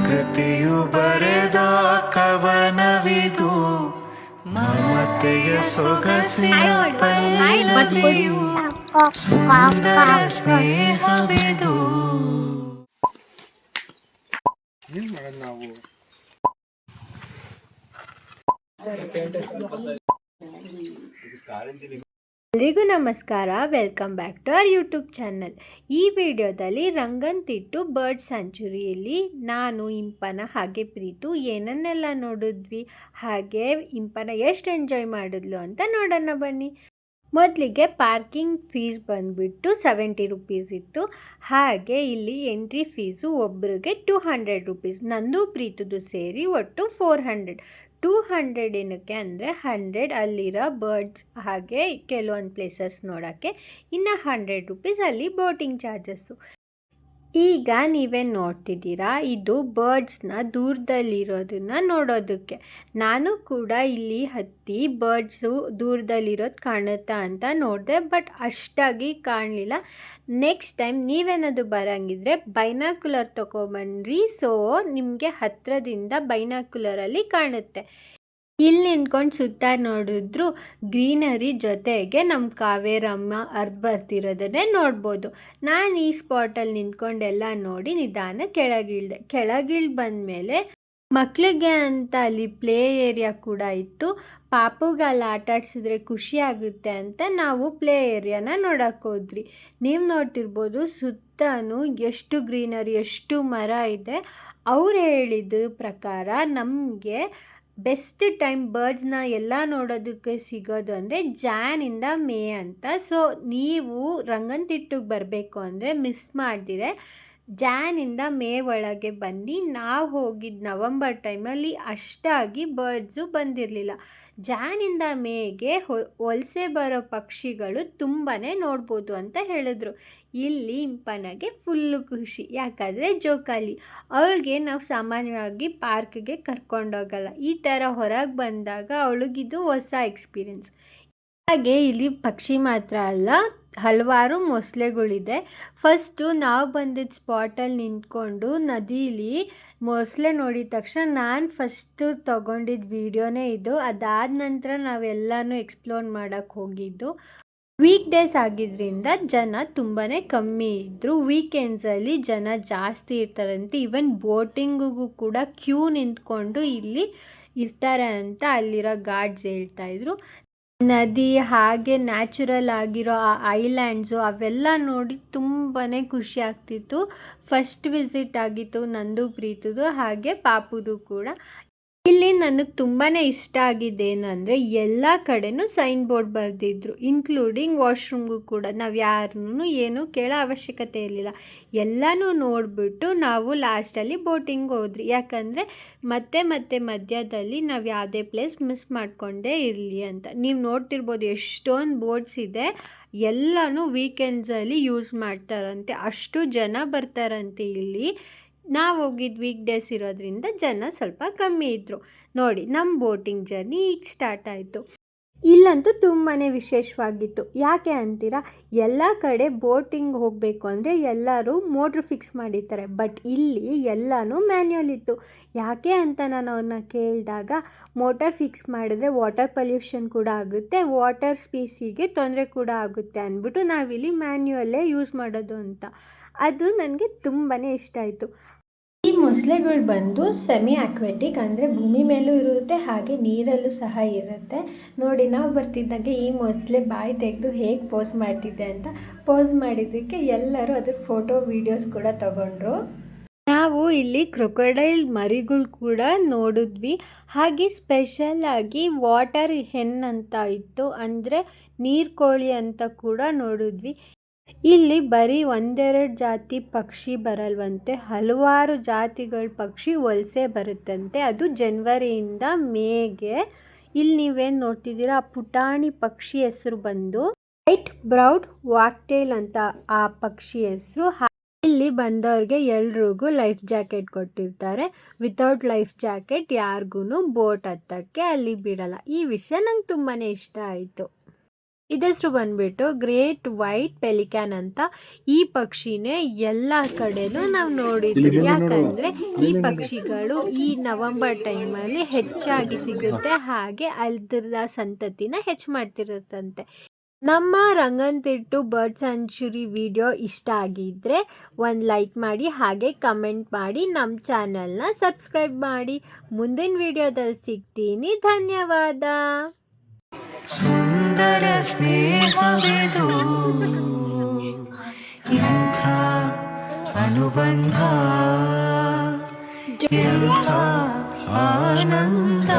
ಪ್ರಕೃತಿಯು ಬರೆದ ಕವನವಿದು, ಮಮತೆಯ ಸೊಗಸಿನ ಪಲ್ಲವಿಯು, ಸುಂದರ ಸ್ನೇಹವಿದು. ಎಲ್ರಿಗೂ ನಮಸ್ಕಾರ. Welcome back to our YouTube channel. ಈ ವಿಡಿಯೋದಲ್ಲಿ ರಂಗನತಿಟ್ಟು ಬರ್ಡ್ ಸ್ಯಾಂಚುರಿಯಲ್ಲಿ ನಾನು, ಇಂಪನ ಹಾಗೆ ಪ್ರೀತು ಏನನ್ನೆಲ್ಲ ನೋಡಿದ್ವಿ, ಹಾಗೆ ಇಂಪನ ಎಷ್ಟು ಎಂಜಾಯ್ ಮಾಡಿದ್ಲು ಅಂತ ನೋಡೋಣ ಬನ್ನಿ. ಮೊದಲಿಗೆ ಪಾರ್ಕಿಂಗ್ ಫೀಸ್ ಬಂದುಬಿಟ್ಟು 70 ರೂಪೀಸ್ ಇತ್ತು. ಹಾಗೆ ಇಲ್ಲಿ ಎಂಟ್ರಿ ಫೀಸು ಒಬ್ಬರಿಗೆ 200 ರೂಪೀಸ್. ನಂದು ಪ್ರೀತುದು ಸೇರಿ ಒಟ್ಟು 400. 200 ಏನಕ್ಕೆ ಅಂದರೆ 100 ಅಲ್ಲಿರೋ ಬರ್ಡ್ಸ್ ಹಾಗೆ ಕೆಲವೊಂದು ಪ್ಲೇಸಸ್ ನೋಡೋಕ್ಕೆ, ಇನ್ನು 100 ರೂಪೀಸ್ ಅಲ್ಲಿ ಬೋಟಿಂಗ್ ಚಾರ್ಜಸ್ಸು. ಈಗ ನೀವೇ ನೋಡ್ತಿದ್ದೀರಾ, ಇದು ಬರ್ಡ್ಸ್ನ ದೂರದಲ್ಲಿರೋದನ್ನು ನೋಡೋದಕ್ಕೆ. ನಾನು ಕೂಡ ಇಲ್ಲಿ ಹತ್ತಿ ಬರ್ಡ್ಸು ದೂರದಲ್ಲಿರೋದು ಕಾಣುತ್ತಾ ಅಂತ ನೋಡಿದೆ, ಬಟ್ ಅಷ್ಟಾಗಿ ಕಾಣಲಿಲ್ಲ. ನೆಕ್ಸ್ಟ್ ಟೈಮ್ ನೀವೇನಾದರೂ ಬರೋಂಗಿದ್ರೆ ಬೈನಾಕ್ಯುಲರ್ ತೊಗೊಬನ್ನಿರಿ. ಸೊ ನಿಮಗೆ ಹತ್ತಿರದಿಂದ ಬೈನಾಕ್ಯುಲರಲ್ಲಿ ಕಾಣುತ್ತೆ. ಇಲ್ಲಿ ನಿಂತ್ಕೊಂಡು ಸುತ್ತ ನೋಡಿದ್ರು ಗ್ರೀನರಿ ಜೊತೆಗೆ ನಮ್ಮ ಕಾವೇರಮ್ಮ ಅರ್ಧ ಬರ್ತಿರೋದನ್ನೇ ನೋಡ್ಬೋದು. ನಾನು ಈ ಸ್ಪಾಟಲ್ಲಿ ನಿಂತ್ಕೊಂಡೆಲ್ಲ ನೋಡಿ ನಿಧಾನ ಕೆಳಗಿಳ್ದು ಬಂದಮೇಲೆ ಮಕ್ಕಳಿಗೆ ಅಂತ ಅಲ್ಲಿ ಪ್ಲೇ ಏರಿಯಾ ಕೂಡ ಇತ್ತು. ಪಾಪುಗೆ ಅಲ್ಲಿ ಆಟ ಆಡಿಸಿದ್ರೆ ಖುಷಿ ಆಗುತ್ತೆ ಅಂತ ನಾವು ಪ್ಲೇ ಏರಿಯಾನ ನೋಡೋಕೆ ಹೋದ್ರಿ. ನೀವು ನೋಡ್ತಿರ್ಬೋದು ಸುತ್ತಲೂ ಎಷ್ಟು ಗ್ರೀನರಿ, ಎಷ್ಟು ಮರ ಇದೆ. ಅವ್ರು ಹೇಳಿದ ಪ್ರಕಾರ ನಮಗೆ ಬೆಸ್ಟ್ ಟೈಮ್ ಬರ್ಡ್ಸ್ನ ಎಲ್ಲ ನೋಡೋದಕ್ಕೆ ಸಿಗೋದು ಅಂದರೆ ಜಾನಿಂದ ಮೇ ಅಂತ. ಸೊ ನೀವು ರಂಗನತಿಟ್ಟಿಗೆ ಬರಬೇಕು ಅಂದರೆ ಮಿಸ್ ಮಾಡ್ದಿರೆ ಜಾನಿಂದ ಮೇ ಒಳಗೆ ಬನ್ನಿ. ನಾವು ಹೋಗಿದ್ದು ನವಂಬರ್ ಟೈಮಲ್ಲಿ ಅಷ್ಟಾಗಿ ಬರ್ಡ್ಸು ಬಂದಿರಲಿಲ್ಲ. ಜಾನಿಂದ ಮೇಗೆ ವಲಸೆ ಬರೋ ಪಕ್ಷಿಗಳು ತುಂಬಾ ನೋಡ್ಬೋದು ಅಂತ ಹೇಳಿದ್ರು. ಇಲ್ಲಿ ಇಂಪನಗೆ ಫುಲ್ಲು ಖುಷಿ, ಯಾಕಂದರೆ ಜೋಕಾಲಿ. ಅವಳಿಗೆ ನಾವು ಸಾಮಾನ್ಯವಾಗಿ ಪಾರ್ಕ್ಗೆ ಕರ್ಕೊಂಡೋಗಲ್ಲ. ಈ ಥರ ಹೊರಗೆ ಬಂದಾಗ ಅವಳಿಗಿದು ಹೊಸ ಎಕ್ಸ್ಪೀರಿಯೆನ್ಸ್. ಹಾಗೆ ಇಲ್ಲಿ ಪಕ್ಷಿ ಮಾತ್ರ ಅಲ್ಲ, ಹಲವಾರು ಮೊಸಳೆಗಳಿದೆ. ಫಸ್ಟು ನಾವು ಬಂದಿದ್ದ ಸ್ಪಾಟಲ್ಲಿ ನಿಂತ್ಕೊಂಡು ನದೀಲಿ ಮೊಸಳೆ ನೋಡಿದ ತಕ್ಷಣ ನಾನು ಫಸ್ಟು ತೊಗೊಂಡಿದ್ದ ವೀಡಿಯೋನೇ ಇದು. ಅದಾದ ನಂತರ ನಾವೆಲ್ಲನೂ ಎಕ್ಸ್ಪ್ಲೋರ್ ಮಾಡೋಕ್ಕೆ ಹೋಗಿದ್ದು. ವೀಕ್ ಡೇಸ್ ಆಗಿದ್ದರಿಂದ ಜನ ತುಂಬಾ ಕಮ್ಮಿ ಇದ್ದರು. ವೀಕೆಂಡ್ಸಲ್ಲಿ ಜನ ಜಾಸ್ತಿ ಇರ್ತಾರಂತೆ. ಈವನ್ ಬೋಟಿಂಗಿಗೂ ಕೂಡ ಕ್ಯೂ ನಿಂತ್ಕೊಂಡು ಇಲ್ಲಿ ಇರ್ತಾರೆ ಅಂತ ಅಲ್ಲಿರೋ ಗಾರ್ಡ್ಸ್ ಹೇಳ್ತಾಯಿದ್ರು. ನದಿ ಹಾಗೆ ನ್ಯಾಚುರಲ್ ಆಗಿರೋ ಆ ಐಲ್ಯಾಂಡ್ಸು ಅವೆಲ್ಲ ನೋಡಿ ತುಂಬಾ ಖುಷಿ ಆಗ್ತಿತ್ತು. ಫಸ್ಟ್ ವಿಸಿಟ್ ಆಗಿತ್ತು ನಂದು ಪ್ರೀತುದು ಹಾಗೆ ಪಾಪುದು ಕೂಡ. ಇಲ್ಲಿ ನನಗೆ ತುಂಬಾ ಇಷ್ಟ ಆಗಿದ್ದೇನು ಅಂದರೆ ಎಲ್ಲ ಕಡೆನೂ ಸೈನ್ ಬೋರ್ಡ್ ಬರೆದಿದ್ರು, ಇನ್ಕ್ಲೂಡಿಂಗ್ ವಾಶ್ರೂಮ್ಗೂ ಕೂಡ. ನಾವು ಯಾರನ್ನೂ ಏನೂ ಕೇಳೋ ಅವಶ್ಯಕತೆ ಇರಲಿಲ್ಲ. ಎಲ್ಲನೂ ನೋಡಿಬಿಟ್ಟು ನಾವು ಲಾಸ್ಟಲ್ಲಿ ಬೋಟಿಂಗ್ ಹೋದ್ರಿ. ಯಾಕಂದರೆ ಮತ್ತೆ ಮಧ್ಯದಲ್ಲಿ ನಾವು ಯಾವುದೇ ಪ್ಲೇಸ್ ಮಿಸ್ ಮಾಡಿಕೊಂಡೇ ಇರಲಿ ಅಂತ. ನೀವು ನೋಡ್ತಿರ್ಬೋದು ಎಷ್ಟೊಂದು ಬೋಟ್ಸ್ ಇದೆ. ಎಲ್ಲನೂ ವೀಕೆಂಡ್ಸಲ್ಲಿ ಯೂಸ್ ಮಾಡ್ತಾರಂತೆ, ಅಷ್ಟು ಜನ ಬರ್ತಾರಂತೆ ಇಲ್ಲಿ. ನಾವು ಹೋಗಿದ್ದು ವೀಕ್ ಡೇಸ್ ಇರೋದ್ರಿಂದ ಜನ ಸ್ವಲ್ಪ ಕಮ್ಮಿ ಇದ್ದರು. ನೋಡಿ ನಮ್ಮ ಬೋಟಿಂಗ್ ಜರ್ನಿ ಈಗ ಸ್ಟಾರ್ಟ್ ಆಯಿತು. ಇಲ್ಲಂತೂ ತುಂಬಾ ವಿಶೇಷವಾಗಿತ್ತು. ಯಾಕೆ ಅಂತೀರಾ, ಎಲ್ಲ ಕಡೆ ಬೋಟಿಂಗ್ ಹೋಗಬೇಕು ಅಂದರೆ ಎಲ್ಲರೂ ಮೋಟ್ರ್ ಫಿಕ್ಸ್ ಮಾಡಿರ್ತಾರೆ, ಬಟ್ ಇಲ್ಲಿ ಎಲ್ಲನೂ ಮ್ಯಾನ್ಯುವಲ್ ಇತ್ತು. ಯಾಕೆ ಅಂತ ನಾನು ಅವ್ರನ್ನ ಕೇಳಿದಾಗ, ಮೋಟರ್ ಫಿಕ್ಸ್ ಮಾಡಿದ್ರೆ ವಾಟರ್ ಪೊಲ್ಯೂಷನ್ ಕೂಡ ಆಗುತ್ತೆ, ವಾಟರ್ ಸ್ಪೀಸಿಗೆ ತೊಂದರೆ ಕೂಡ ಆಗುತ್ತೆ ಅಂದ್ಬಿಟ್ಟು ನಾವಿಲ್ಲಿ ಮ್ಯಾನ್ಯುವಲ್ಲೇ ಯೂಸ್ ಮಾಡೋದು ಅಂತ. ಅದು ನನಗೆ ತುಂಬಾ ಇಷ್ಟ ಆಯಿತು. ಈ ಮೊಸಳೆಗಳು ಬಂದು ಸೆಮಿ ಆಕ್ವೆಟಿಕ್, ಅಂದರೆ ಭೂಮಿ ಮೇಲೂ ಇರುತ್ತೆ ಹಾಗೆ ನೀರಲ್ಲೂ ಸಹ ಇರುತ್ತೆ. ನೋಡಿ ನಾವು ಬರ್ತಿದ್ದಂಗೆ ಈ ಮೊಸಳೆ ಬಾಯಿ ತೆಗೆದು ಹೇಗೆ ಪೋಸ್ ಮಾಡ್ತಿದ್ದೆ ಅಂತ ಪೋಸ್ ಮಾಡಿದ್ದಕ್ಕೆ ಎಲ್ಲರೂ ಅದ್ರ ಫೋಟೋ ವೀಡಿಯೋಸ್ ಕೂಡ ತಗೊಂಡ್ರು. ನಾವು ಇಲ್ಲಿ ಕ್ರೊಕೊಡೈಲ್ ಮರಿಗಳು ಕೂಡ ನೋಡಿದ್ವಿ. ಹಾಗೆ ಸ್ಪೆಷಲಾಗಿ ವಾಟರ್ ಹೆನ್ ಅಂತ ಇತ್ತು, ಅಂದರೆ ನೀರು ಕೋಳಿ ಅಂತ ಕೂಡ ನೋಡಿದ್ವಿ. ಇಲ್ಲಿ ಬರೀ ಒಂದೆರಡು ಜಾತಿ ಪಕ್ಷಿ ಬರಲ್ವಂತೆ, ಹಲವಾರು ಜಾತಿಗಳ ಪಕ್ಷಿ ವಲಸೆ ಬರುತ್ತಂತೆ. ಅದು ಜನವರಿಯಿಂದ ಮೇಗೆ. ಇಲ್ಲಿ ನೀವೇನು ನೋಡ್ತಿದ್ದೀರಾ, ಆ ಪುಟಾಣಿ ಪಕ್ಷಿ ಹೆಸರು ಬಂದು ವೈಟ್ ಬ್ರೌಡ್ ವಾಕ್ಟೇಲ್ ಅಂತ ಆ ಪಕ್ಷಿ ಹೆಸರು. ಇಲ್ಲಿ ಬಂದವ್ರಿಗೆ ಎಲ್ರಿಗೂ ಲೈಫ್ ಜಾಕೆಟ್ ಕೊಟ್ಟಿರ್ತಾರೆ. ವಿತೌಟ್ ಲೈಫ್ ಜಾಕೆಟ್ ಯಾರಿಗೂ ಬೋಟ್ ಹತ್ತಕ್ಕೆ ಅಲ್ಲಿ ಬಿಡಲ್ಲ. ಈ ವಿಷಯ ನಂಗೆ ತುಂಬಾ ಇಷ್ಟ ಆಯಿತು. ಇದೆಷ್ಟು ಬಂದ್ಬಿಟ್ಟು ಗ್ರೇಟ್ ವೈಟ್ ಪೆಲಿಕ್ಯಾನ್ ಅಂತ. ಈ ಪಕ್ಷಿನೇ ಎಲ್ಲ ಕಡೆನೂ ನಾವು ನೋಡಿದ್ವಿ, ಯಾಕಂದರೆ ಈ ಪಕ್ಷಿಗಳು ಈ ನವಂಬರ್ ಟೈಮಲ್ಲಿ ಹೆಚ್ಚಾಗಿ ಸಿಗುತ್ತೆ, ಹಾಗೆ ಅದರ ಸಂತತಿನ ಹೆಚ್ಚು ಮಾಡ್ತಿರುತ್ತಂತೆ. ನಮ್ಮ ರಂಗನ್ತಿಟ್ಟು ಬರ್ಡ್ ಸ್ಯಾಂಚುರಿ ವಿಡಿಯೋ ಇಷ್ಟ ಆಗಿದ್ದರೆ ಒಂದು ಲೈಕ್ ಮಾಡಿ, ಹಾಗೆ ಕಮೆಂಟ್ ಮಾಡಿ, ನಮ್ಮ ಚಾನಲ್ನ ಸಬ್ಸ್ಕ್ರೈಬ್ ಮಾಡಿ. ಮುಂದಿನ ವಿಡಿಯೋದಲ್ಲಿ ಸಿಗ್ತೀನಿ. ಧನ್ಯವಾದ. ಸುಂದರ ಸ್ನೇಹವಿದು, ಎಂಥ ಅನುಬಂಧ, ಎಂಥ ಆನಂದ.